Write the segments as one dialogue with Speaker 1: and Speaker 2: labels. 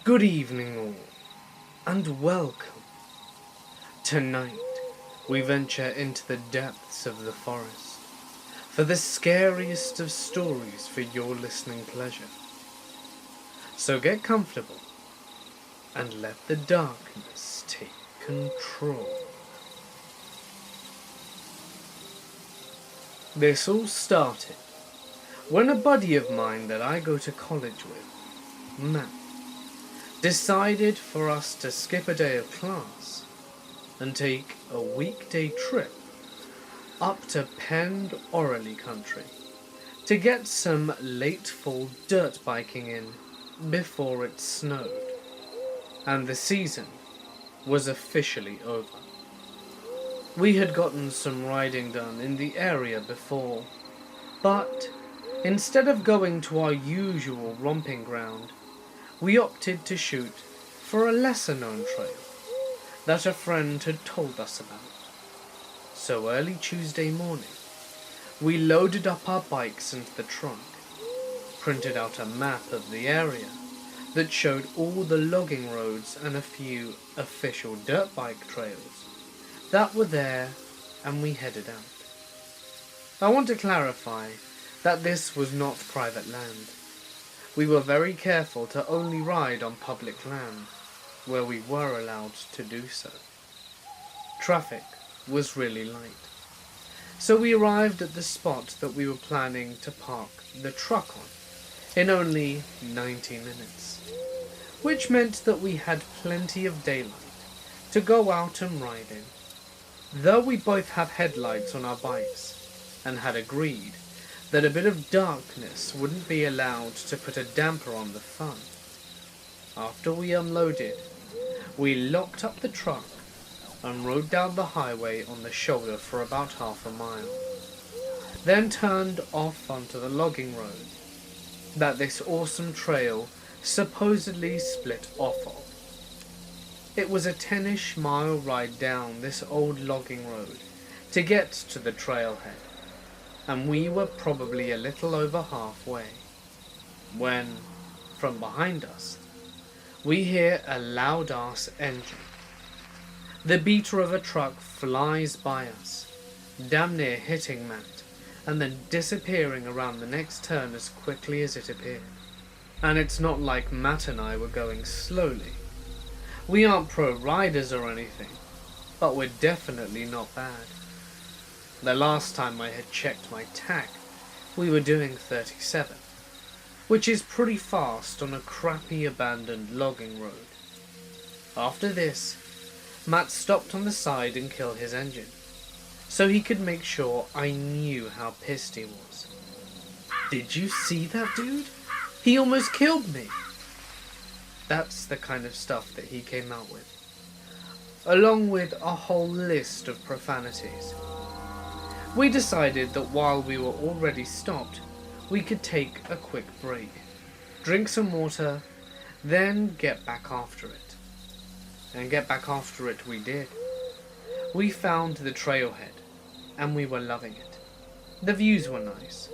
Speaker 1: Good evening all, and welcome. Tonight, we venture into the depths of the forest for the scariest of stories for your listening pleasure. So get comfortable and let the darkness take control. This all started when a buddy of mine that I go to college with, Matt, decided for us to skip a day of class and take a weekday trip up to Pend Oreilly country to get some late fall dirt biking in before it snowed and the season was officially over. We had gotten some riding done in the area before, but instead of going to our usual romping ground, we opted to shoot for a lesser-known trail that a friend had told us about. So early Tuesday morning, we loaded up our bikes into the trunk, printed out a map of the area that showed all the logging roads and a few official dirt bike trails that were there, and we headed out. I want to clarify that this was not private land. We were very careful to only ride on public land, where we were allowed to do so. Traffic was really light, so we arrived at the spot that we were planning to park the truck on in only 90 minutes, which meant that we had plenty of daylight to go out and ride in. Though we both have headlights on our bikes and had agreed that a bit of darkness wouldn't be allowed to put a damper on the fun. After we unloaded, we locked up the truck and rode down the highway on the shoulder for about half a mile, then turned off onto the logging road that this awesome trail supposedly split off of. It was a 10-ish mile ride down this old logging road to get to the trailhead, and we were probably a little over halfway, when, from behind us, we hear a loud-ass engine. The beater of a truck flies by us, damn near hitting Matt, and then disappearing around the next turn as quickly as it appeared. And it's not like Matt and I were going slowly. We aren't pro riders or anything, but we're definitely not bad. The last time I had checked my tach, we were doing 37, which is pretty fast on a crappy abandoned logging road. After this, Matt stopped on the side and killed his engine, so he could make sure I knew how pissed he was. Did you see that dude? He almost killed me! That's the kind of stuff that he came out with, along with a whole list of profanities. We decided that while we were already stopped, we could take a quick break, drink some water, then get back after it. And get back after it we did. We found the trailhead, and we were loving it. The views were nice.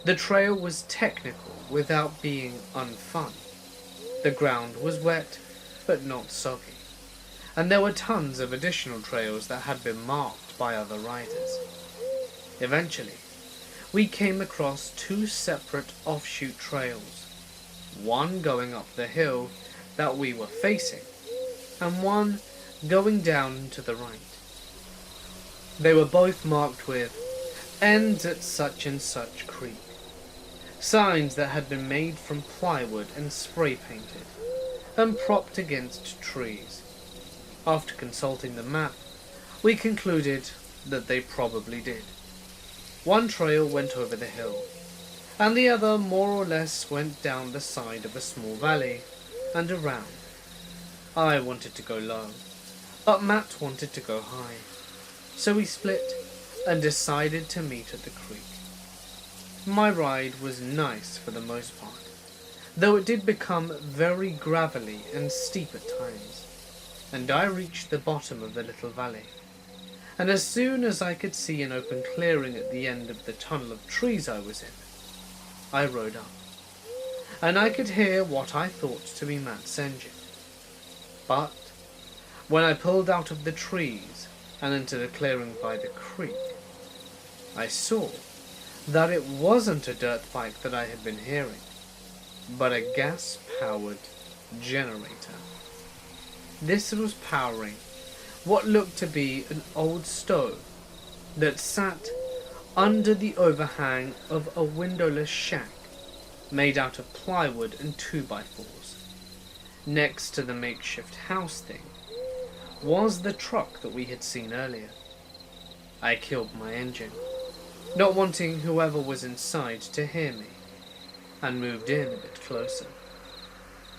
Speaker 1: The trail was technical without being unfun. The ground was wet, but not soggy. And there were tons of additional trails that had been marked by other riders. Eventually, we came across two separate offshoot trails, one going up the hill that we were facing, and one going down to the right. They were both marked with "Ends at such and such creek," signs that had been made from plywood and spray painted, and propped against trees. After consulting the map, we concluded that they probably did. One trail went over the hill, and the other more or less went down the side of a small valley and around. I wanted to go low, but Matt wanted to go high, so we split and decided to meet at the creek. My ride was nice for the most part, though it did become very gravelly and steep at times, and I reached the bottom of the little valley. And as soon as I could see an open clearing at the end of the tunnel of trees I was in, I rode up, and I could hear what I thought to be Matt's engine. But when I pulled out of the trees and into the clearing by the creek, I saw that it wasn't a dirt bike that I had been hearing, but a gas-powered generator. This was powering what looked to be an old stove that sat under the overhang of a windowless shack made out of plywood and 2x4s. Next to the makeshift house thing was the truck that we had seen earlier. I killed my engine, not wanting whoever was inside to hear me, and moved in a bit closer.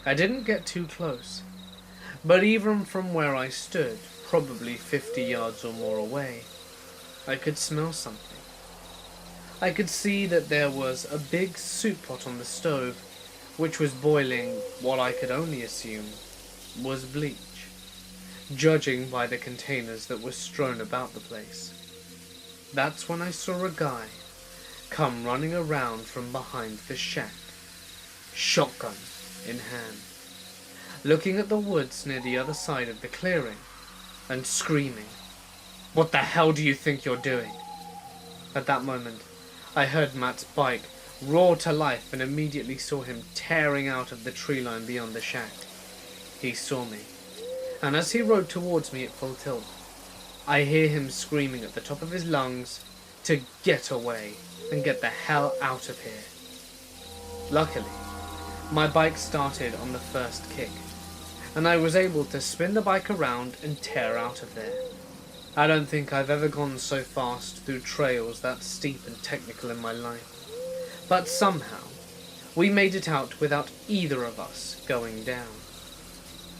Speaker 1: I didn't get too close, but even from where I stood, probably 50 yards or more away, I could smell something. I could see that there was a big soup pot on the stove, which was boiling what I could only assume was bleach, judging by the containers that were strewn about the place. That's when I saw a guy come running around from behind the shack, shotgun in hand, looking at the woods near the other side of the clearing, and screaming, "What the hell do you think you're doing?" At that moment, I heard Matt's bike roar to life and immediately saw him tearing out of the tree line beyond the shack. He saw me, and as he rode towards me at full tilt, I hear him screaming at the top of his lungs to get away and get the hell out of here. Luckily, my bike started on the first kick, and I was able to spin the bike around and tear out of there. I don't think I've ever gone so fast through trails that steep and technical in my life, but somehow we made it out without either of us going down.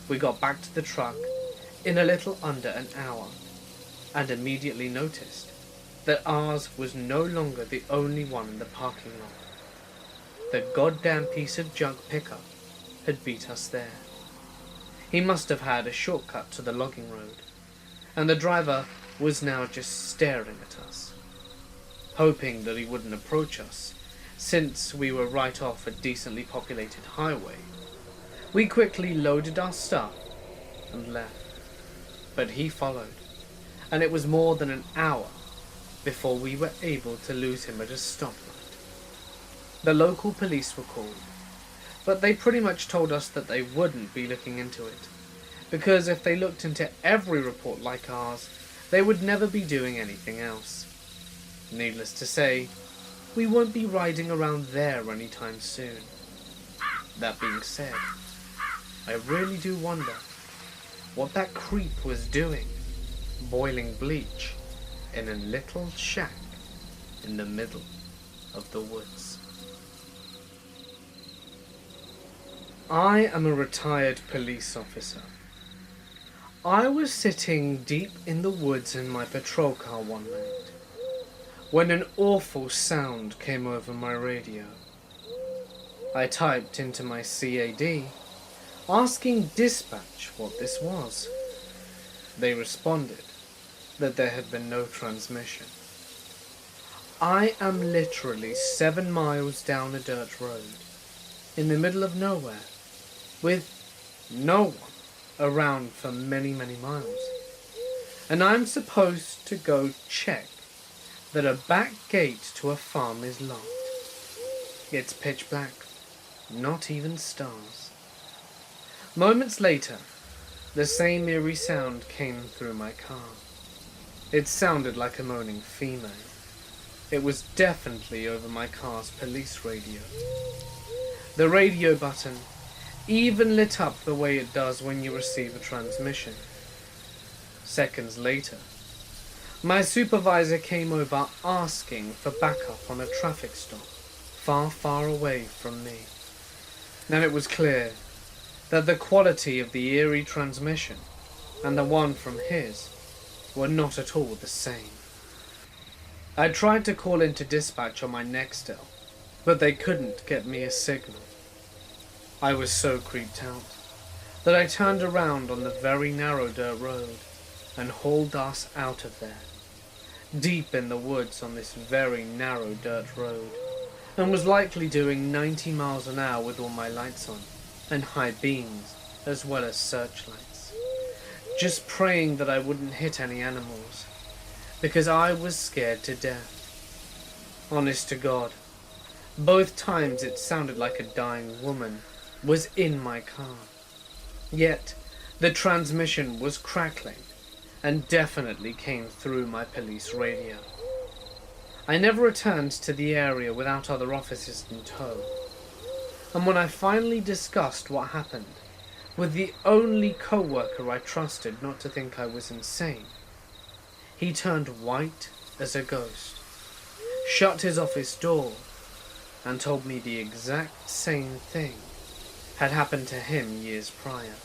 Speaker 1: We got back to the truck in a little under an hour, and immediately noticed that ours was no longer the only one in the parking lot. The goddamn piece of junk pickup had beat us there. He must have had a shortcut to the logging road, and the driver was now just staring at us, hoping that he wouldn't approach us, since we were right off a decently populated highway. We quickly loaded our stuff and left, but he followed, and it was more than an hour before we were able to lose him at a stoplight. The local police were called, but they pretty much told us that they wouldn't be looking into it, because if they looked into every report like ours, they would never be doing anything else. Needless to say, we won't be riding around there anytime soon. That being said, I really do wonder what that creep was doing, boiling bleach in a little shack in the middle of the woods. I am a retired police officer. I was sitting deep in the woods in my patrol car one night when an awful sound came over my radio. I typed into my CAD, asking dispatch what this was. They responded that there had been no transmission. I am literally 7 miles down a dirt road, in the middle of nowhere, with no one around for many, many miles. And I'm supposed to go check that a back gate to a farm is locked. It's pitch black, not even stars. Moments later, the same eerie sound came through my car. It sounded like a moaning female. It was definitely over my car's police radio. The radio button even lit up the way it does when you receive a transmission. Seconds later, my supervisor came over asking for backup on a traffic stop far, far away from me. And it was clear that the quality of the eerie transmission and the one from his were not at all the same. I tried to call into dispatch on my Nextel, but they couldn't get me a signal. I was so creeped out that I turned around on the very narrow dirt road and hauled us out of there, deep in the woods on this very narrow dirt road, and was likely doing 90 miles an hour with all my lights on, and high beams as well as searchlights. just praying that I wouldn't hit any animals, because I was scared to death. Honest to God, both times it sounded like a dying woman was in my car. Yet, the transmission was crackling and definitely came through my police radio. I never returned to the area without other officers in tow. And when I finally discussed what happened with the only co-worker I trusted not to think I was insane, he turned white as a ghost, shut his office door, and told me the exact same thing had happened to him years prior.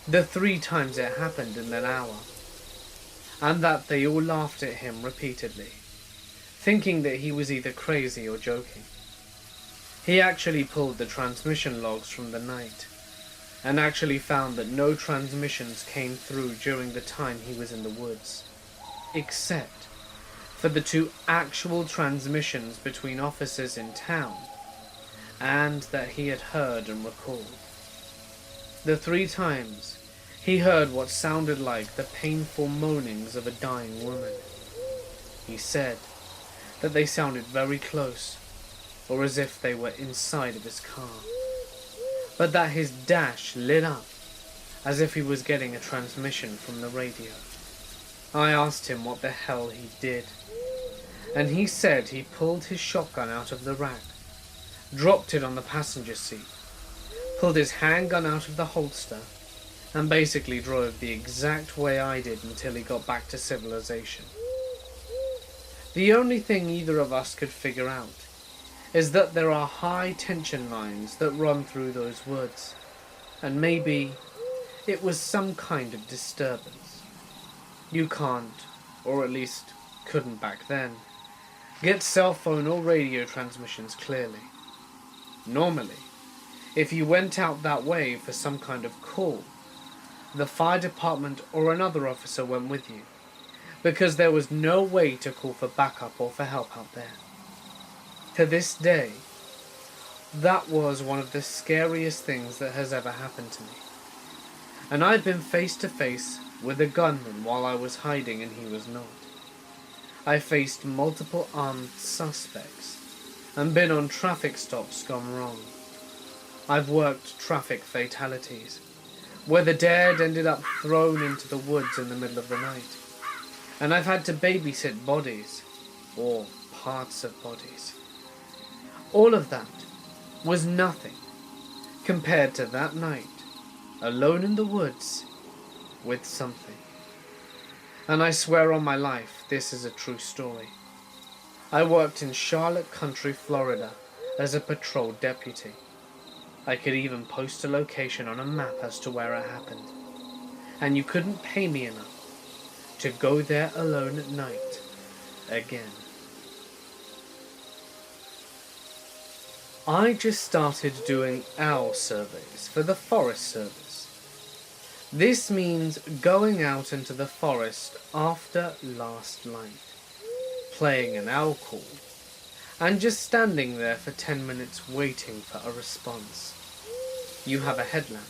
Speaker 1: The 3 times it happened in an hour, and that they all laughed at him repeatedly, thinking that he was either crazy or joking. He actually pulled the transmission logs from the night, and actually found that no transmissions came through during the time he was in the woods, except for the 2 actual transmissions between officers in town, and that he had heard and recalled. The 3 times, he heard what sounded like the painful moanings of a dying woman. He said that they sounded very close, or as if they were inside of his car, but that his dash lit up as if he was getting a transmission from the radio. I asked him what the hell he did, and he said he pulled his shotgun out of the rack, dropped it on the passenger seat, pulled his handgun out of the holster, and basically drove the exact way I did until he got back to civilization. The only thing either of us could figure out is that there are high tension lines that run through those woods, and maybe it was some kind of disturbance. You can't, or at least couldn't back then, get cell phone or radio transmissions clearly. Normally, if you went out that way for some kind of call, the fire department or another officer went with you, because there was no way to call for backup or for help out there. To this day, that was one of the scariest things that has ever happened to me. And I've been face to face with a gunman while I was hiding and he was not. I faced multiple armed suspects and been on traffic stops gone wrong. I've worked traffic fatalities, where the dead ended up thrown into the woods in the middle of the night. And I've had to babysit bodies, or parts of bodies. All of that was nothing compared to that night, alone in the woods, with something. And I swear on my life, this is a true story. I worked in Charlotte County, Florida, as a patrol deputy. I could even post a location on a map as to where it happened. And you couldn't pay me enough to go there alone at night again. I just started doing owl surveys for the Forest Service. This means going out into the forest after last light, playing an owl call, and just standing there for 10 minutes waiting for a response. You have a headlamp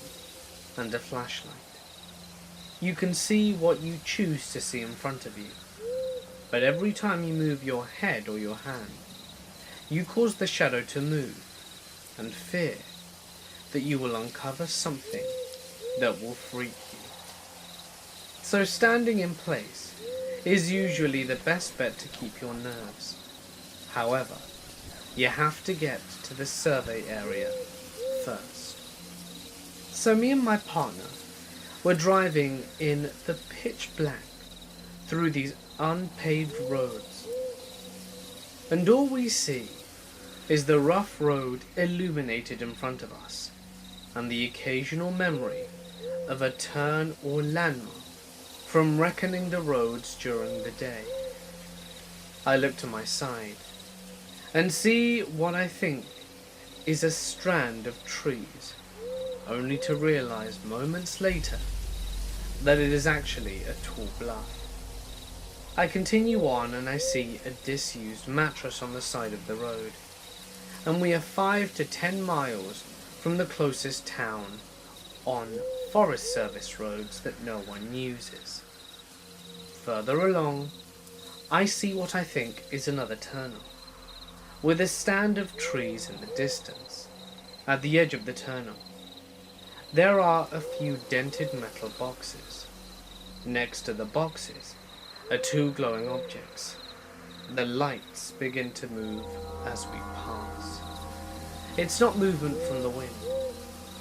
Speaker 1: and a flashlight. You can see what you choose to see in front of you, but every time you move your head or your hand, you cause the shadow to move and fear that you will uncover something that will freak you. So standing in place is usually the best bet to keep your nerves. However, you have to get to the survey area first. So me and my partner were driving in the pitch black through these unpaved roads, and all we see is the rough road illuminated in front of us, and the occasional memory of a turn or landmark from reckoning the roads during the day. I look to my side and see what I think is a strand of trees, only to realize moments later that it is actually a tall bluff. I continue on and I see a disused mattress on the side of the road, and we are 5 to 10 miles from the closest town on Forest Service roads that no one uses. Further along, I see what I think is another tunnel, with a stand of trees in the distance. At the edge of the tunnel, there are a few dented metal boxes. Next to the boxes are two glowing objects. The lights begin to move as we pass. It's not movement from the wind.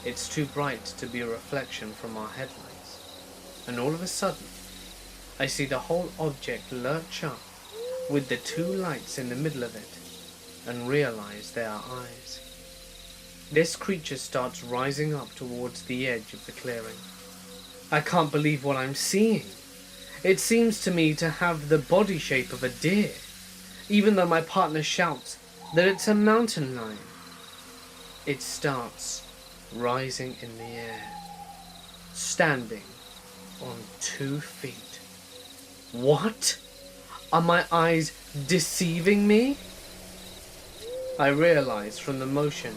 Speaker 1: It's too bright to be a reflection from our headlights. And all of a sudden, I see the whole object lurch up with the two lights in the middle of it and realize they are eyes. This creature starts rising up towards the edge of the clearing. I can't believe what I'm seeing. It seems to me to have the body shape of a deer, even though my partner shouts that it's a mountain lion. It starts rising in the air, standing on 2 feet. What? Are my eyes deceiving me? I realize from the motion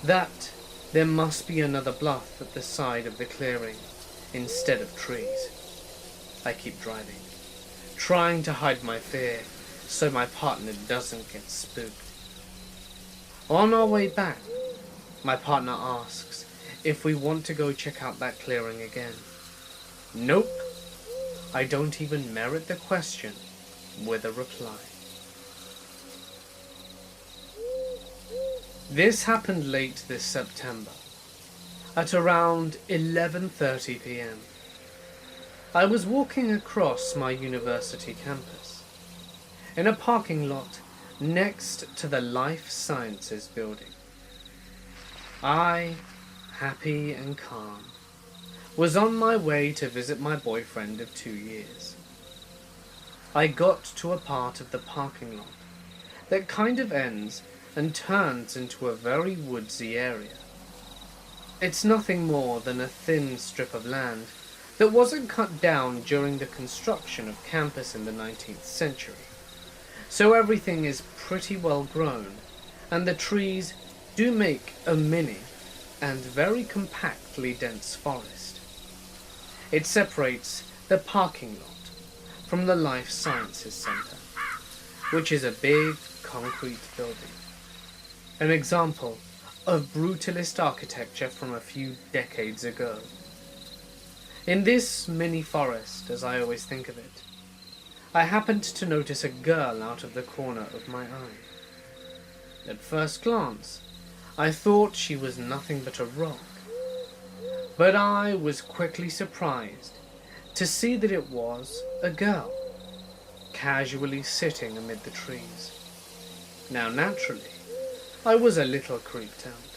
Speaker 1: that there must be another bluff at the side of the clearing instead of trees. I keep driving, trying to hide my fear so my partner doesn't get spooked. On our way back, my partner asks if we want to go check out that clearing again. Nope. I don't even merit the question with a reply. This happened late this September, at around 11:30 p.m. I was walking across my university campus, in a parking lot next to the Life Sciences building. I, happy and calm, was on my way to visit my boyfriend of 2 years. I got to a part of the parking lot that kind of ends and turns into a very woodsy area. It's nothing more than a thin strip of land that wasn't cut down during the construction of campus in the 19th century. So everything is pretty well grown, and the trees do make a mini and very compactly dense forest. It separates the parking lot from the Life Sciences Center, which is a big concrete building. An example of brutalist architecture from a few decades ago. In this mini forest, as I always think of it, I happened to notice a girl out of the corner of my eye. At first glance, I thought she was nothing but a rock, but I was quickly surprised to see that it was a girl, casually sitting amid the trees. Now naturally, I was a little creeped out.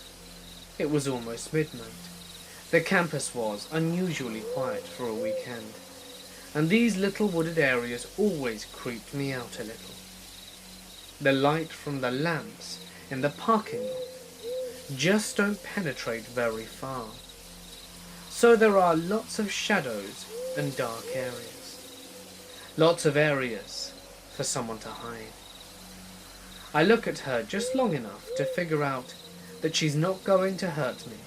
Speaker 1: It was almost midnight. The campus was unusually quiet for a weekend, and these little wooded areas always creeped me out a little. The light from the lamps in the parking lot just don't penetrate very far, so there are lots of shadows and dark areas. Lots of areas for someone to hide. I look at her just long enough to figure out that she's not going to hurt me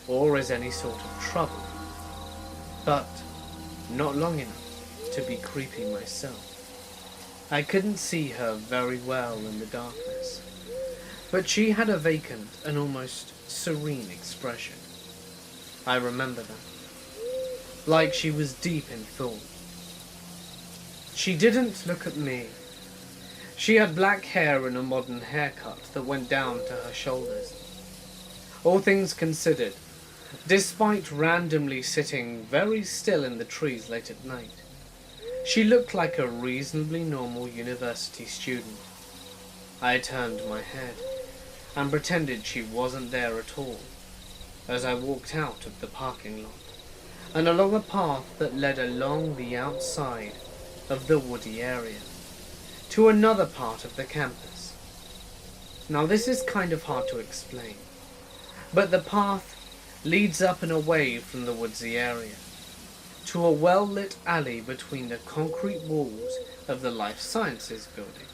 Speaker 1: or is any sort of trouble, but not long enough to be creepy myself. I couldn't see her very well in the darkness, but she had a vacant and almost serene expression. I remember that, like she was deep in thought. She didn't look at me. She had black hair and a modern haircut that went down to her shoulders. All things considered, despite randomly sitting very still in the trees late at night, she looked like a reasonably normal university student. I turned my head and pretended she wasn't there at all as I walked out of the parking lot and along a path that led along the outside of the woody area to another part of the campus. Now this is kind of hard to explain, but the path leads up and away from the woodsy area to a well-lit alley between the concrete walls of the Life Sciences building,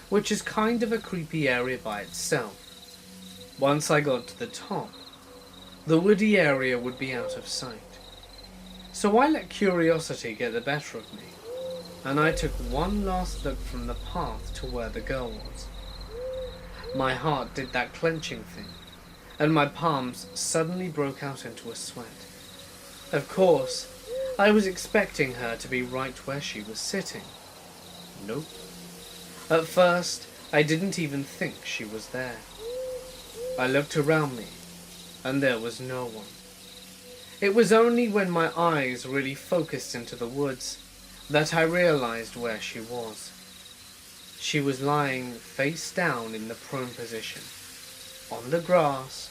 Speaker 1: which is kind of a creepy area by itself. Once I got to the top, the woody area would be out of sight. So I let curiosity get the better of me, and I took one last look from the path to where the girl was. My heart did that clenching thing, and my palms suddenly broke out into a sweat. Of course, I was expecting her to be right where she was sitting. Nope. At first, I didn't even think she was there. I looked around me, and there was no one. It was only when my eyes really focused into the woods that I realized where she was. She was lying face down in the prone position, on the grass,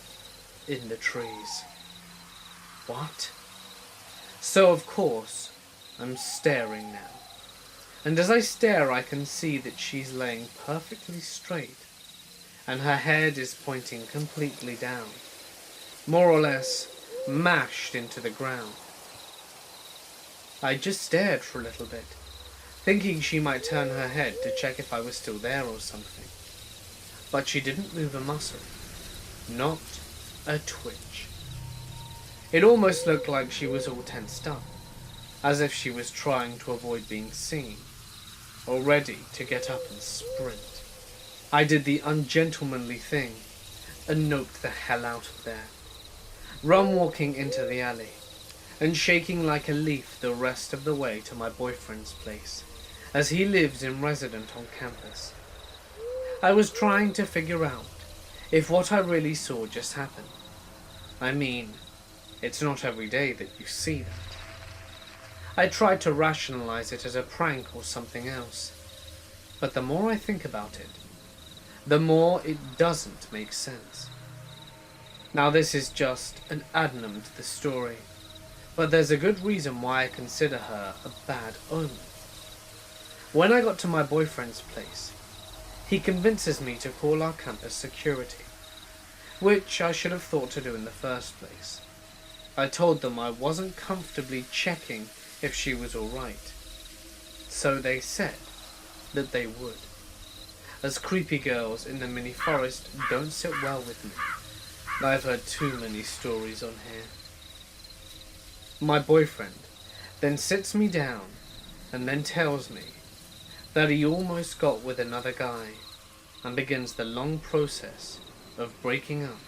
Speaker 1: in the trees. What? So of course, I'm staring now. And as I stare, I can see that she's laying perfectly straight, and her head is pointing completely down, more or less mashed into the ground. I just stared for a little bit, thinking she might turn her head to check if I was still there or something. But she didn't move a muscle, not a twitch. It almost looked like she was all tensed up, as if she was trying to avoid being seen, or ready to get up and sprint. I did the ungentlemanly thing and noped the hell out of there, run walking into the alley, and shaking like a leaf the rest of the way to my boyfriend's place, as he lives in residence on campus. I was trying to figure out if what I really saw just happened. I mean, it's not every day that you see that. I tried to rationalize it as a prank or something else, but the more I think about it, the more it doesn't make sense. Now this is just an addendum to the story, but there's a good reason why I consider her a bad omen. When I got to my boyfriend's place, he convinces me to call our campus security, which I should have thought to do in the first place. I told them I wasn't comfortably checking if she was alright, so they said that they would, as creepy girls in the mini forest don't sit well with me. I've heard too many stories on here. My boyfriend then sits me down and then tells me that he almost got with another guy and begins the long process of breaking up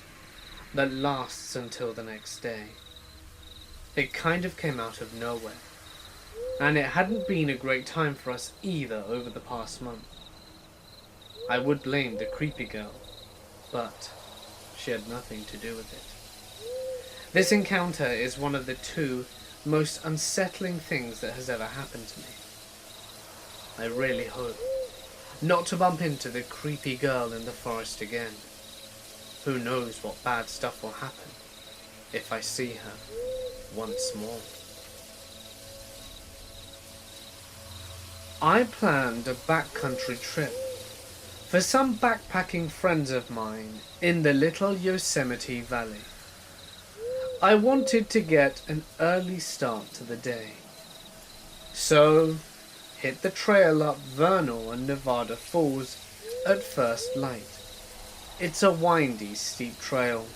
Speaker 1: that lasts until the next day. It kind of came out of nowhere, and it hadn't been a great time for us either over the past month. I would blame the creepy girl, but she had nothing to do with it. This encounter is one of the two most unsettling things that has ever happened to me. I really hope not to bump into the creepy girl in the forest again. Who knows what bad stuff will happen if I see her once more. I planned a backcountry trip for some backpacking friends of mine in the Little Yosemite Valley. I wanted to get an early start to the day, so hit the trail up Vernal and Nevada Falls at first light. It's a windy, steep trail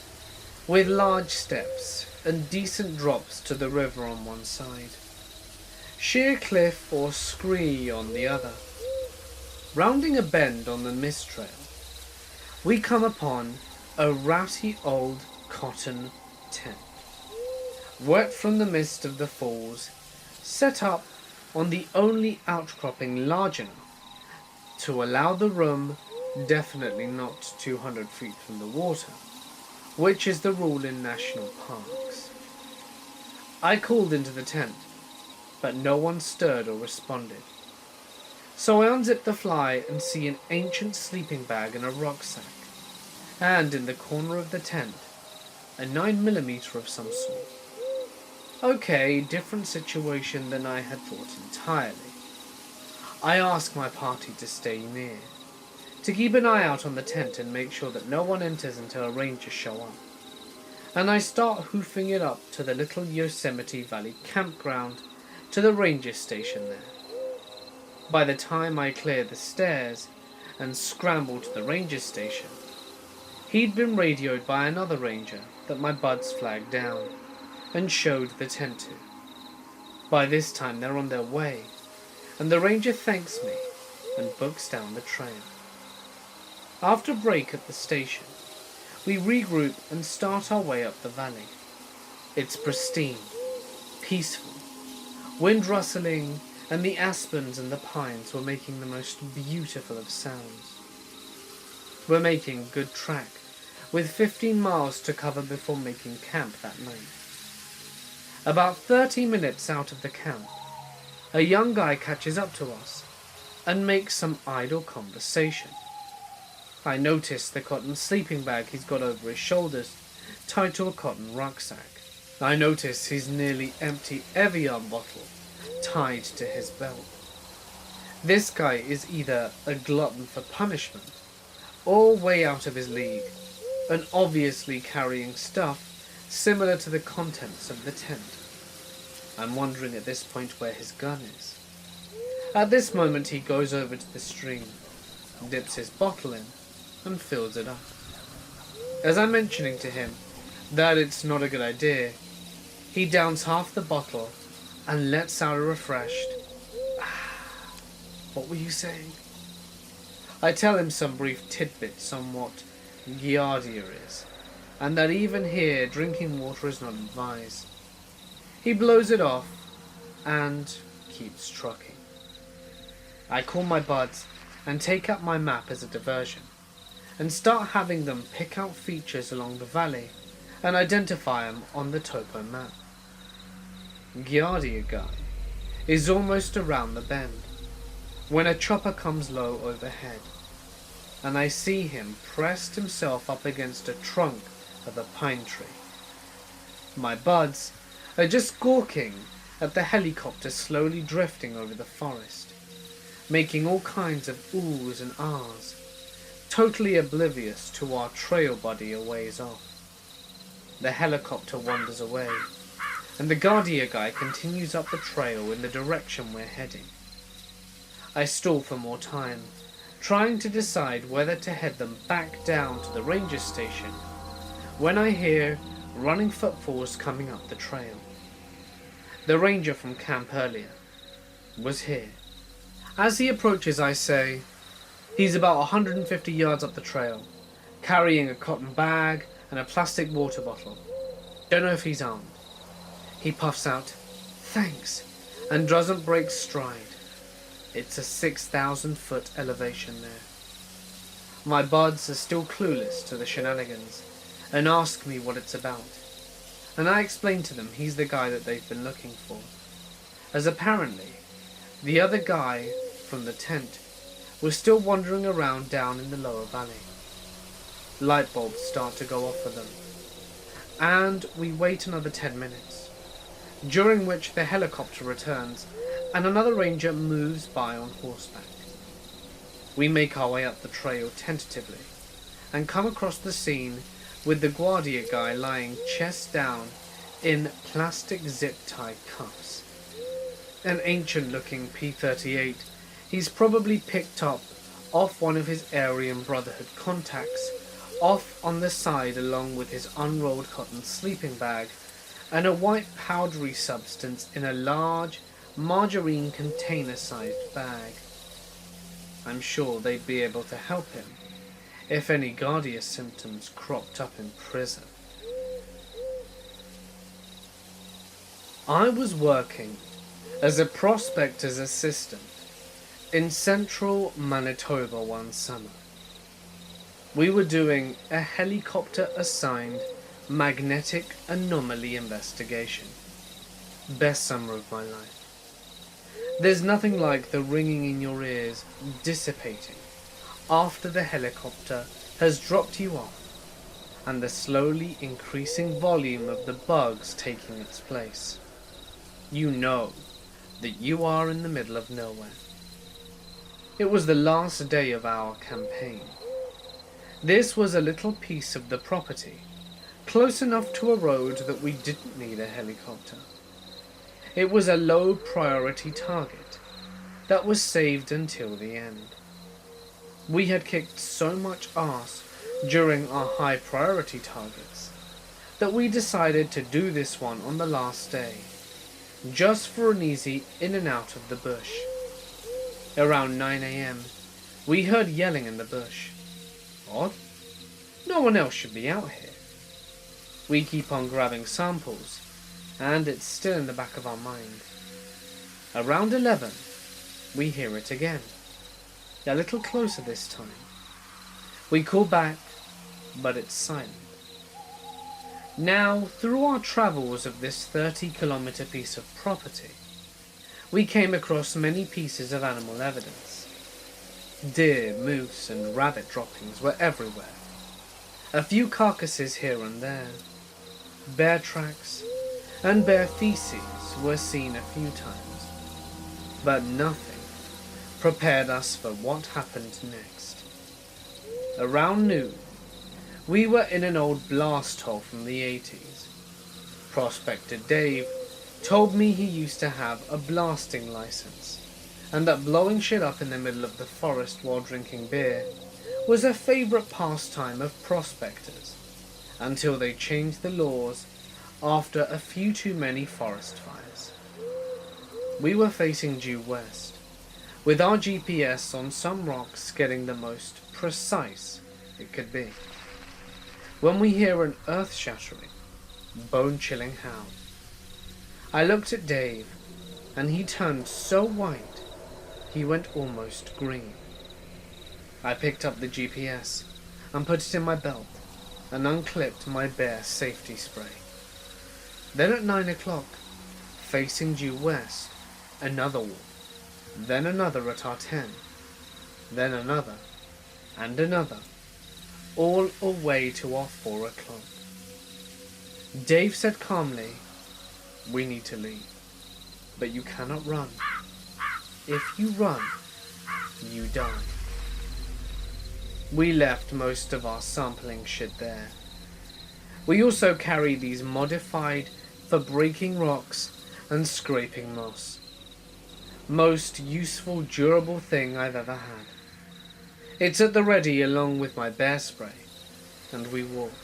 Speaker 1: with large steps and decent drops to the river on one side, sheer cliff or scree on the other. Rounding a bend on the mist trail, we come upon a ratty old cotton tent, wet from the mist of the falls, set up on the only outcropping large enough to allow the room, definitely not 200 feet from the water, which is the rule in national parks. I called into the tent, but no one stirred or responded. So I unzip the fly and see an ancient sleeping bag and a rucksack, and in the corner of the tent, a 9mm of some sort. Okay, different situation than I had thought entirely. I ask my party to stay near, to keep an eye out on the tent and make sure that no one enters until rangers show up. And I start hoofing it up to the Little Yosemite Valley campground, to the ranger station there. By the time I clear the stairs and scramble to the ranger station, he'd been radioed by another ranger that my buds flagged down and showed the tent to. By this time they're on their way, and the ranger thanks me and books down the trail. After a break at the station, we regroup and start our way up the valley. It's pristine, peaceful, wind rustling, and the aspens and the pines were making the most beautiful of sounds. We're making good track, with 15 miles to cover before making camp that night. About 30 minutes out of the camp, a young guy catches up to us and makes some idle conversation. I notice the cotton sleeping bag he's got over his shoulders, tied to a cotton rucksack. I notice he's nearly empty Evian bottle tied to his belt. This guy is either a glutton for punishment or way out of his league, and obviously carrying stuff similar to the contents of the tent. I'm wondering at this point where his gun is. At this moment he goes over to the stream, dips his bottle in, and fills it up. As I'm mentioning to him that it's not a good idea, he downs half the bottle and lets out a refreshed, "What were you saying?" I tell him some brief tidbits on what giardia is, and that even here drinking water is not advised. He blows it off and keeps trucking. I call my buds and take out my map as a diversion, and start having them pick out features along the valley and identify them on the topo map. Giardia guy is almost around the bend when a chopper comes low overhead, and I see him pressed himself up against a trunk of a pine tree. My buds are just gawking at the helicopter slowly drifting over the forest, making all kinds of oohs and ahs, totally oblivious to our trail buddy a ways off. The helicopter wanders away, and the Guardia guy continues up the trail in the direction we're heading. I stall for more time, trying to decide whether to head them back down to the ranger station, when I hear running footfalls coming up the trail. The ranger from camp earlier was here. As he approaches, I say, he's about 150 yards up the trail, carrying a cotton bag and a plastic water bottle. Don't know if he's armed. He puffs out, "Thanks," and doesn't break stride. It's a 6,000-foot elevation there. My buds are still clueless to the shenanigans and ask me what it's about, and I explain to them he's the guy that they've been looking for, as apparently the other guy from the tent was still wandering around down in the lower valley. Light bulbs start to go off for them, and we wait another 10 minutes, during which the helicopter returns and another ranger moves by on horseback. We make our way up the trail tentatively and come across the scene with the Guardia guy lying chest down in plastic zip-tied cuffs. An ancient-looking P-38 he's probably picked up off one of his Aryan Brotherhood contacts, off on the side along with his unrolled cotton sleeping bag and a white powdery substance in a large margarine container-sized bag. I'm sure they'd be able to help him if any Guardia symptoms cropped up in prison. I was working as a prospector's assistant in central Manitoba one summer. We were doing a helicopter-assigned magnetic anomaly investigation. Best summer of my life. There's nothing like the ringing in your ears dissipating after the helicopter has dropped you off, and the slowly increasing volume of the bugs taking its place. You know that you are in the middle of nowhere. It was the last day of our campaign. This was a little piece of the property, close enough to a road that we didn't need a helicopter. It was a low priority target that was saved until the end. We had kicked so much ass during our high priority targets that we decided to do this one on the last day, just for an easy in and out of the bush. Around 9 a.m, we heard yelling in the bush. Odd. No one else should be out here. We keep on grabbing samples, and it's still in the back of our mind. Around 11, we hear it again. A little closer this time. We call back, but it's silent. Now, through our travels of this 30-kilometer piece of property, we came across many pieces of animal evidence. Deer, moose, and rabbit droppings were everywhere. A few carcasses here and there. Bear tracks and bear feces were seen a few times, but nothing prepared us for what happened next. Around noon, we were in an old blast hole from the 80s. Prospector Dave told me he used to have a blasting license, and that blowing shit up in the middle of the forest while drinking beer was a favorite pastime of prospectors, until they changed the laws after a few too many forest fires. We were facing due west, with our GPS on some rocks getting the most precise it could be, when we hear an earth-shattering, bone-chilling howl. I looked at Dave, and he turned so white he went almost green. I picked up the GPS and put it in my belt and unclipped my bear safety spray. Then at 9 o'clock, facing due west, another walk, then another at our 10, then another, and another, all away to our 4 o'clock. Dave said calmly, "We need to leave, but you cannot run. If you run, you die." We left most of our sampling shit there. We also carried these modified for breaking rocks and scraping moss. Most useful, durable thing I've ever had. It's at the ready along with my bear spray, and we walked.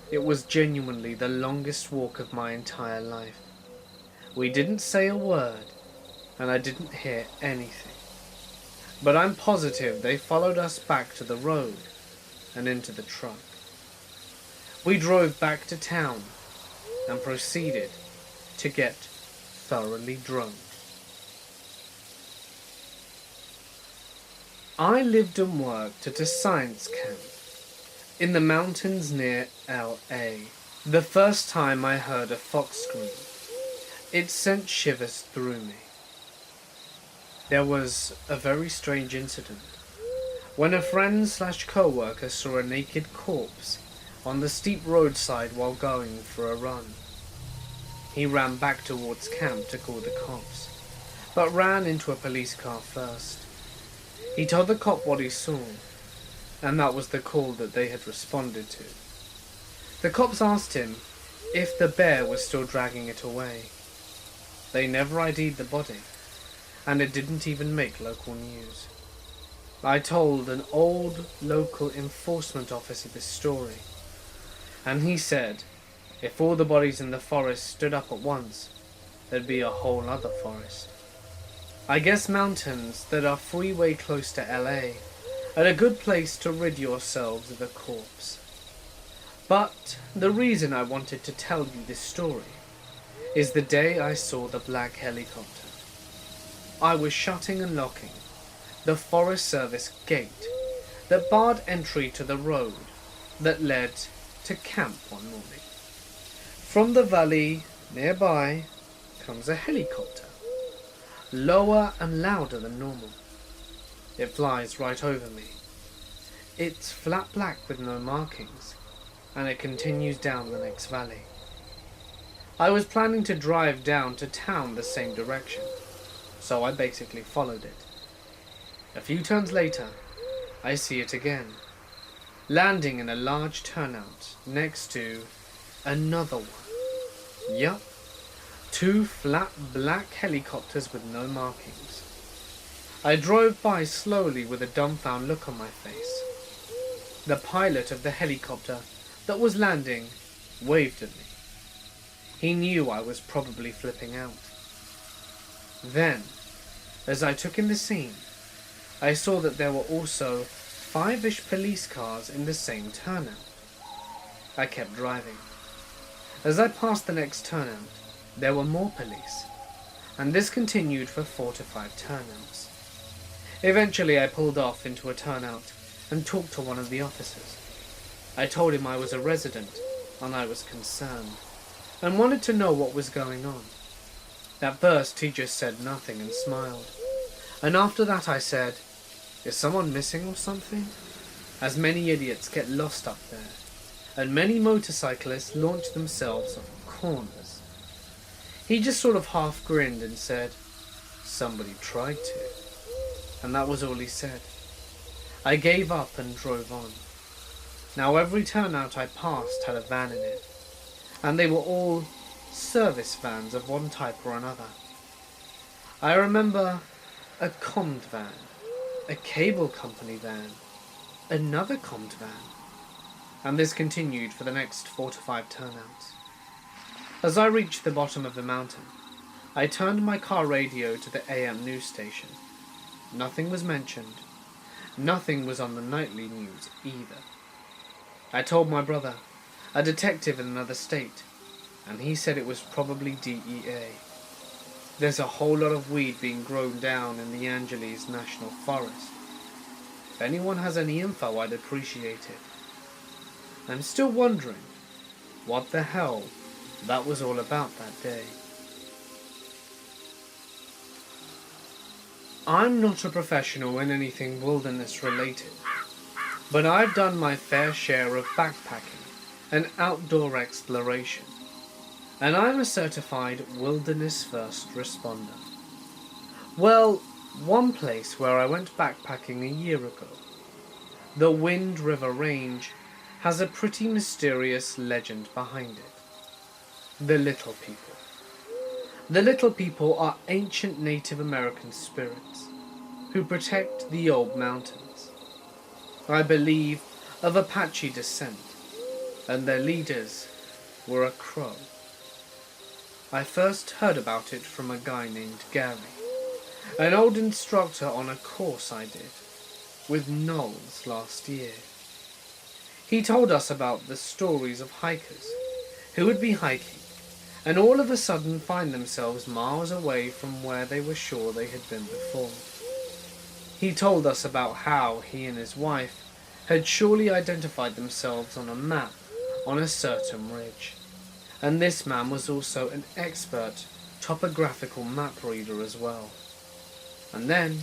Speaker 1: It was genuinely the longest walk of my entire life. We didn't say a word, and I didn't hear anything. But I'm positive they followed us back to the road and into the truck. We drove back to town and proceeded to get thoroughly drunk. I lived and worked at a science camp in the mountains near LA. The first time I heard a fox scream, it sent shivers through me. There was a very strange incident when a friend/co-worker saw a naked corpse on the steep roadside while going for a run. He ran back towards camp to call the cops, but ran into a police car first. He told the cop what he saw, and that was the call that they had responded to. The cops asked him if the bear was still dragging it away. They never ID'd the body, and it didn't even make local news. I told an old local enforcement officer this story, and he said if all the bodies in the forest stood up at once, there'd be a whole other forest. I guess mountains that are freeway close to LA are a good place to rid yourselves of a corpse. But the reason I wanted to tell you this story is the day I saw the black helicopter. I was shutting and locking the Forest Service gate that barred entry to the road that led to camp one morning. From the valley nearby comes a helicopter, lower and louder than normal. It flies right over me. It's flat black with no markings, and it continues down the next valley. I was planning to drive down to town the same direction, so I basically followed it. A few turns later, I see it again, landing in a large turnout next to another one. Yup, 2 flat black helicopters with no markings. I drove by slowly with a dumbfound look on my face. The pilot of the helicopter that was landing waved at me. He knew I was probably flipping out. Then, as I took in the scene, I saw that there were also 5-ish police cars in the same turnout. I kept driving. As I passed the next turnout, there were more police, and this continued for 4 to 5 turnouts. Eventually I pulled off into a turnout and talked to one of the officers. I told him I was a resident and I was concerned, and wanted to know what was going on. At first he just said nothing and smiled, and after that I said, "Is someone missing or something?" As many idiots get lost up there, and many motorcyclists launch themselves off corners. He just sort of half grinned and said, "Somebody tried to," and that was all he said. I gave up and drove on. Now every turnout I passed had a van in it, and they were all service vans of one type or another. I remember a comm van, a cable company van, another comm van, and this continued for the next 4 to 5 turnouts. As I reached the bottom of the mountain, I turned my car radio to the AM news station. Nothing was mentioned. Nothing was on the nightly news either. I told my brother, a detective in another state, and he said it was probably DEA. There's a whole lot of weed being grown down in the Angeles National Forest. If anyone has any info, I'd appreciate it. I'm still wondering what the hell that was all about that day. I'm not a professional in anything wilderness related, but I've done my fair share of backpacking and outdoor exploration, and I'm a certified wilderness first responder. Well, one place where I went backpacking a year ago, the Wind River Range, has a pretty mysterious legend behind it. The Little People. The Little People are ancient Native American spirits who protect the old mountains. I believe of Apache descent, and their leaders were a Crow. I first heard about it from a guy named Gary, an old instructor on a course I did with Knowles last year. He told us about the stories of hikers who would be hiking and all of a sudden find themselves miles away from where they were sure they had been before. He told us about how he and his wife had surely identified themselves on a map on a certain ridge, and this man was also an expert topographical map reader as well. And then,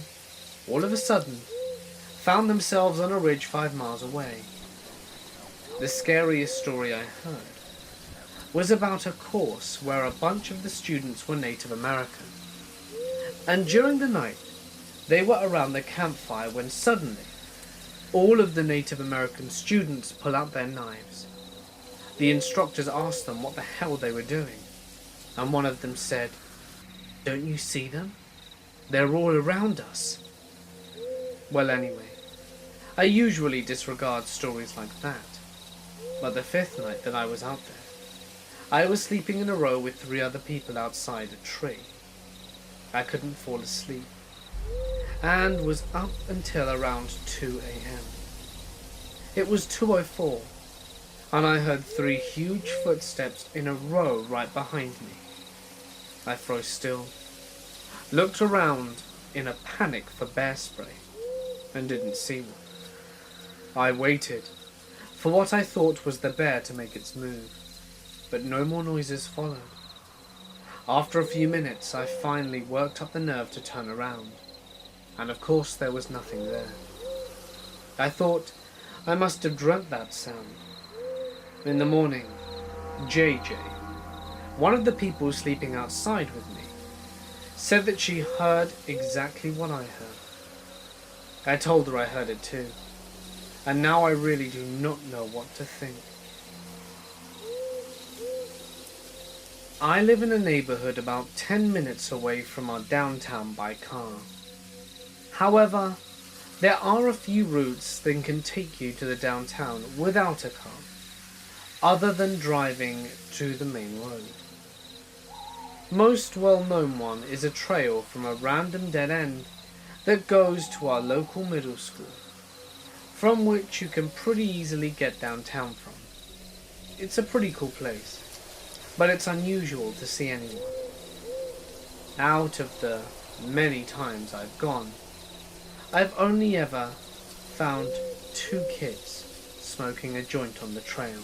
Speaker 1: all of a sudden, found themselves on a ridge 5 miles away. The scariest story I heard was about a course where a bunch of the students were Native American, and during the night they were around the campfire when suddenly all of the Native American students pull out their knives. The instructors asked them what the hell they were doing, and one of them said, "Don't you see them? They're all around us." Well, anyway, I usually disregard stories like that, but the 5th night that I was out there, I was sleeping in a row with 3 other people outside a tree. I couldn't fall asleep, and was up until around 2 a.m. It was 2:04, and I heard 3 huge footsteps in a row right behind me. I froze still, looked around in a panic for bear spray, and didn't see one. I waited for what I thought was the bear to make its move, but no more noises followed. After a few minutes, I finally worked up the nerve to turn around, and of course there was nothing there. I thought I must have dreamt that sound. In the morning, JJ, one of the people sleeping outside with me, said that she heard exactly what I heard. I told her I heard it too, and now I really do not know what to think. I live in a neighborhood about 10 minutes away from our downtown by car. However, there are a few routes that can take you to the downtown without a car. other than driving to the main road. Most well-known one is a trail from a random dead end that goes to our local middle school, from which you can pretty easily get downtown from. It's a pretty cool place, but it's unusual to see anyone. Out of the many times I've gone, I've only ever found 2 kids smoking a joint on the trail.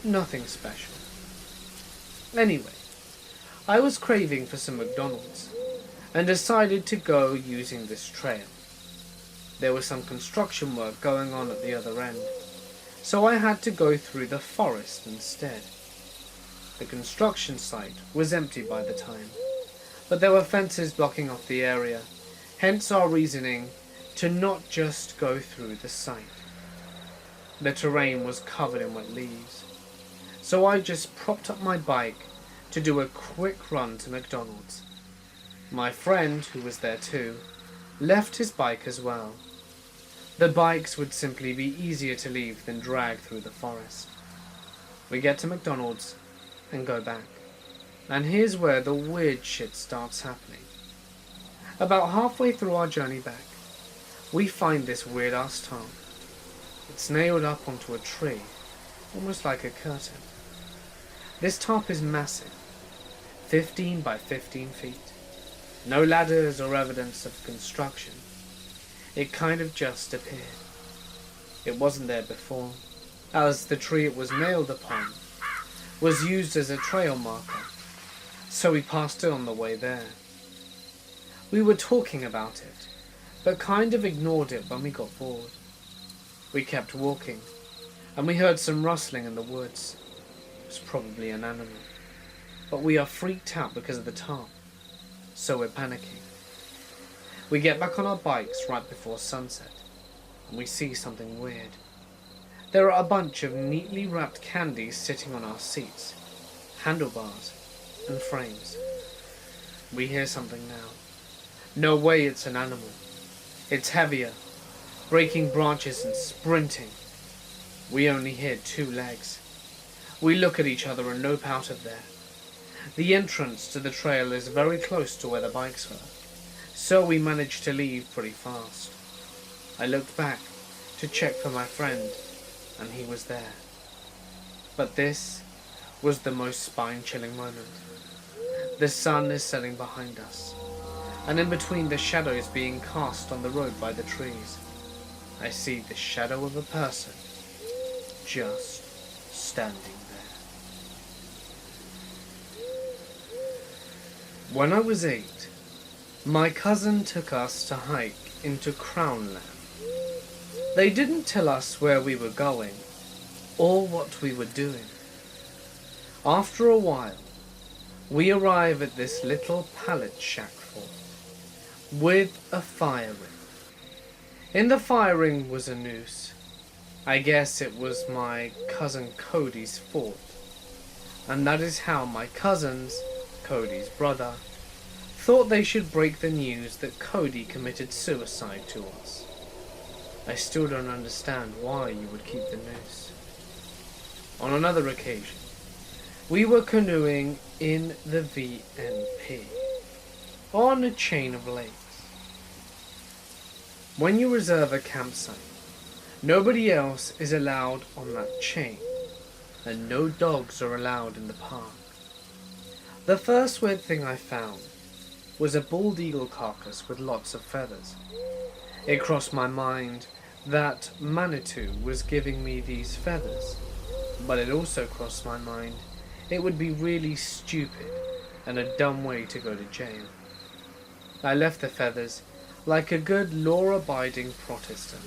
Speaker 1: Nothing special. Anyway, I was craving for some McDonald's and decided to go using this trail. There was some construction work going on at the other end, so I had to go through the forest instead. The construction site was empty by the time, but there were fences blocking off the area, hence our reasoning to not just go through the site. The terrain was covered in wet leaves, so I just propped up my bike to do a quick run to McDonald's. My friend, who was there too, left his bike as well. The bikes would simply be easier to leave than drag through the forest. We get to McDonald's and go back. And here's where the weird shit starts happening. About halfway through our journey back, we find this weird ass tarp. It's nailed up onto a tree, almost like a curtain. This tarp is massive, 15 by 15 feet. No ladders or evidence of construction. It kind of just appeared. It wasn't there before, as the tree it was nailed upon was used as a trail marker, so we passed it on the way there. We were talking about it, but kind of ignored it when we got bored. We kept walking, and we heard some rustling in the woods. It was probably an animal, but we are freaked out because of the tarp, so we're panicking. We get back on our bikes right before sunset, and we see something weird. There are a bunch of neatly wrapped candies sitting on our seats, handlebars, and frames. We hear something now. No way it's an animal. It's heavier, breaking branches and sprinting. We only hear 2 legs. We look at each other and lope out of there. The entrance to the trail is very close to where the bikes were, so we managed to leave pretty fast. I looked back to check for my friend, and he was there. But this was the most spine-chilling moment. The sun is setting behind us, and in between the shadows being cast on the road by the trees, I see the shadow of a person just standing there. When I was 8, my cousin took us to hike into Crownland. They didn't tell us where we were going or what we were doing. After a while, we arrive at this little pallet shack fort with a fire ring. In the fire ring was a noose. I guess it was my cousin Cody's fort, and that is how my cousins, Cody's brother, thought they should break the news that Cody committed suicide to us. I still don't understand why you would keep the noose. On another occasion, we were canoeing in the VNP, on a chain of lakes. When you reserve a campsite, nobody else is allowed on that chain, and no dogs are allowed in the park. The first weird thing I found was a bald eagle carcass with lots of feathers. It crossed my mind that Manitou was giving me these feathers, but it also crossed my mind it would be really stupid and a dumb way to go to jail. I left the feathers like a good law-abiding Protestant,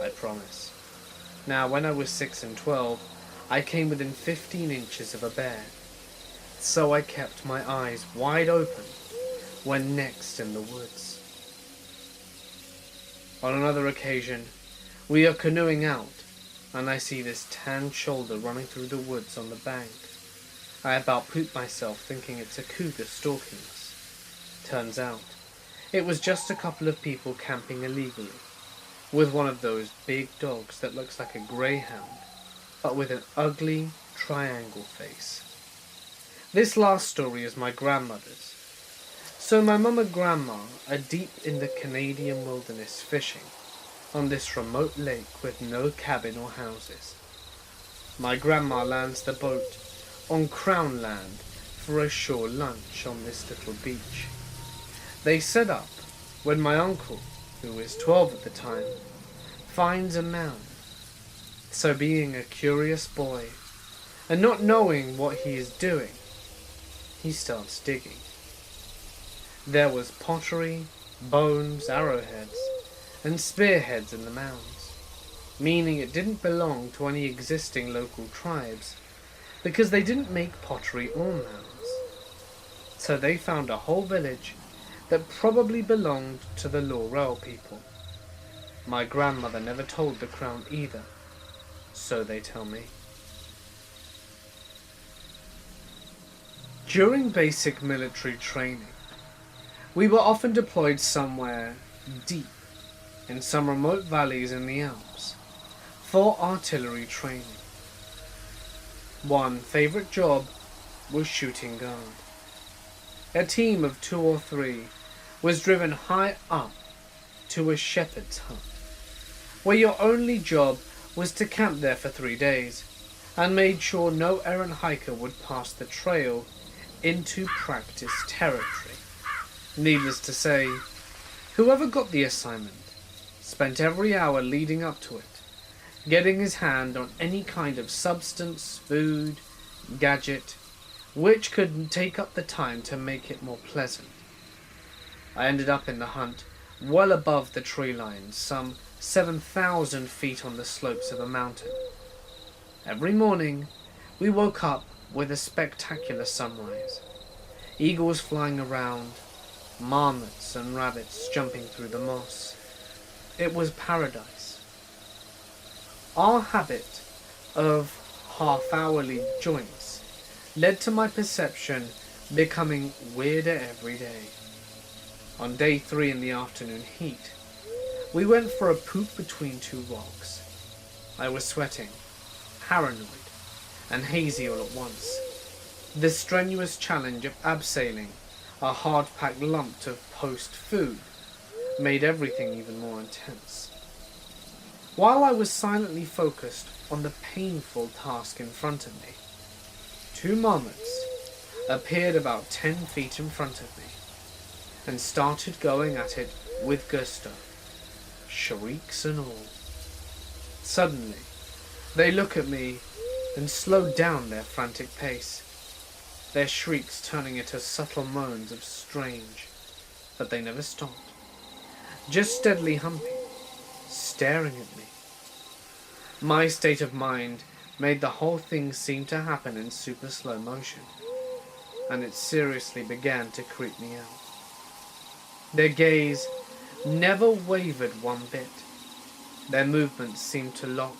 Speaker 1: I promise. Now, when I was 6 and 12, I came within 15 inches of a bear, so I kept my eyes wide open when next in the woods. On another occasion, we are canoeing out, and I see this tanned shoulder running through the woods on the bank. I about pooped myself thinking it's a cougar stalking us. Turns out, it was just a couple of people camping illegally, with one of those big dogs that looks like a greyhound, but with an ugly triangle face. This last story is my grandmother's. So my mum and grandma are deep in the Canadian wilderness fishing on this remote lake with no cabin or houses. My grandma lands the boat on Crown Land for a shore lunch on this little beach. They set up when my uncle, who is 12 at the time, finds a mound. So being a curious boy, and not knowing what he is doing, he starts digging. There was pottery, bones, arrowheads, and spearheads in the mounds, meaning it didn't belong to any existing local tribes, because they didn't make pottery or mounds. So they found a whole village that probably belonged to the Laurel people. My grandmother never told the Crown either, so they tell me. During basic military training, we were often deployed somewhere deep in some remote valleys in the Alps for artillery training. One favorite job was shooting guard. A team of 2 or 3 was driven high up to a shepherd's hut, where your only job was to camp there for 3 days and made sure no errant hiker would pass the trail into practice territory. Needless to say, whoever got the assignment spent every hour leading up to it, getting his hand on any kind of substance, food, gadget, which could take up the time to make it more pleasant. I ended up in the hunt well above the tree line, some 7,000 feet on the slopes of a mountain. Every morning, we woke up with a spectacular sunrise. Eagles flying around, marmots and rabbits jumping through the moss. It was paradise. Our habit of half-hourly joints led to my perception becoming weirder every day. On day 3 in the afternoon heat, we went for a poop between 2 rocks. I was sweating, paranoid, and hazy all at once. The strenuous challenge of abseiling a hard-packed lump of post food made everything even more intense. While I was silently focused on the painful task in front of me, 2 marmots appeared about 10 feet in front of me and started going at it with gusto, shrieks and all. Suddenly, they look at me and slow down their frantic pace, their shrieks turning into subtle moans of strange, but they never stopped, just steadily humping, staring at me. My state of mind made the whole thing seem to happen in super slow motion, and it seriously began to creep me out. Their gaze never wavered one bit. Their movements seemed to lock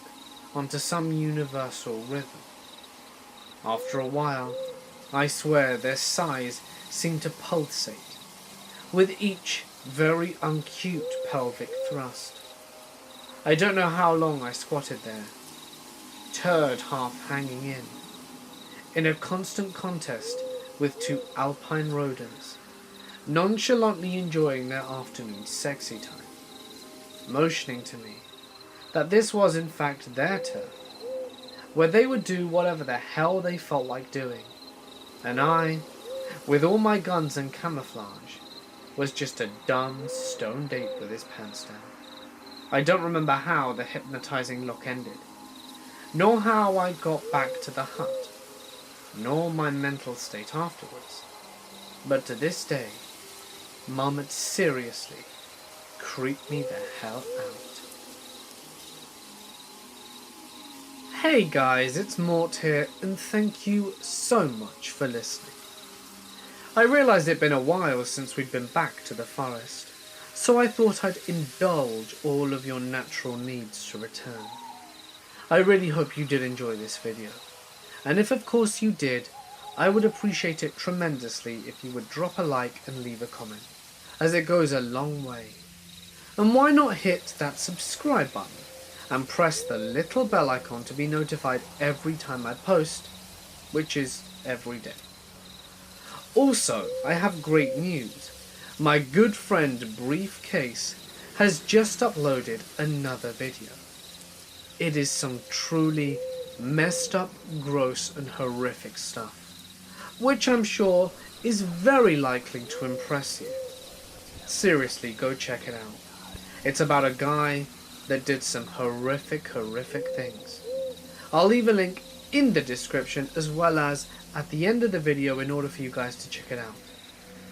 Speaker 1: onto some universal rhythm. After a while, I swear their sighs seemed to pulsate, with each very uncute pelvic thrust. I don't know how long I squatted there, turd half hanging in a constant contest with 2 alpine rodents, nonchalantly enjoying their afternoon sexy time, motioning to me that this was in fact their turf, where they would do whatever the hell they felt like doing, and I, with all my guns and camouflage, was just a dumb, stoned ape with his pants down. I don't remember how the hypnotizing look ended, nor how I got back to the hut, nor my mental state afterwards, but to this day, marmots seriously creep me the hell out. Hey guys, it's Mort here, and thank you so much for listening. I realised it'd been a while since we'd been back to the forest, so I thought I'd indulge all of your natural needs to return. I really hope you did enjoy this video, and if of course you did, I would appreciate it tremendously if you would drop a like and leave a comment, as it goes a long way. And why not hit that subscribe button and press the little bell icon to be notified every time I post, which is every day. Also, I have great news. My good friend Briefcase has just uploaded another video. It is some truly messed up, gross and horrific stuff, which I'm sure is very likely to impress you. Seriously, go check it out. It's about a guy that did some horrific things. I'll leave a link in the description as well as at the end of the video in order for you guys to check it out.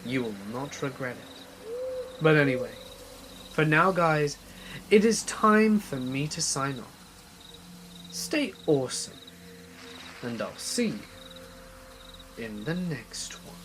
Speaker 1: You will not regret it. But anyway, for now guys, it is time for me to sign off. Stay awesome, and I'll see you in the next one.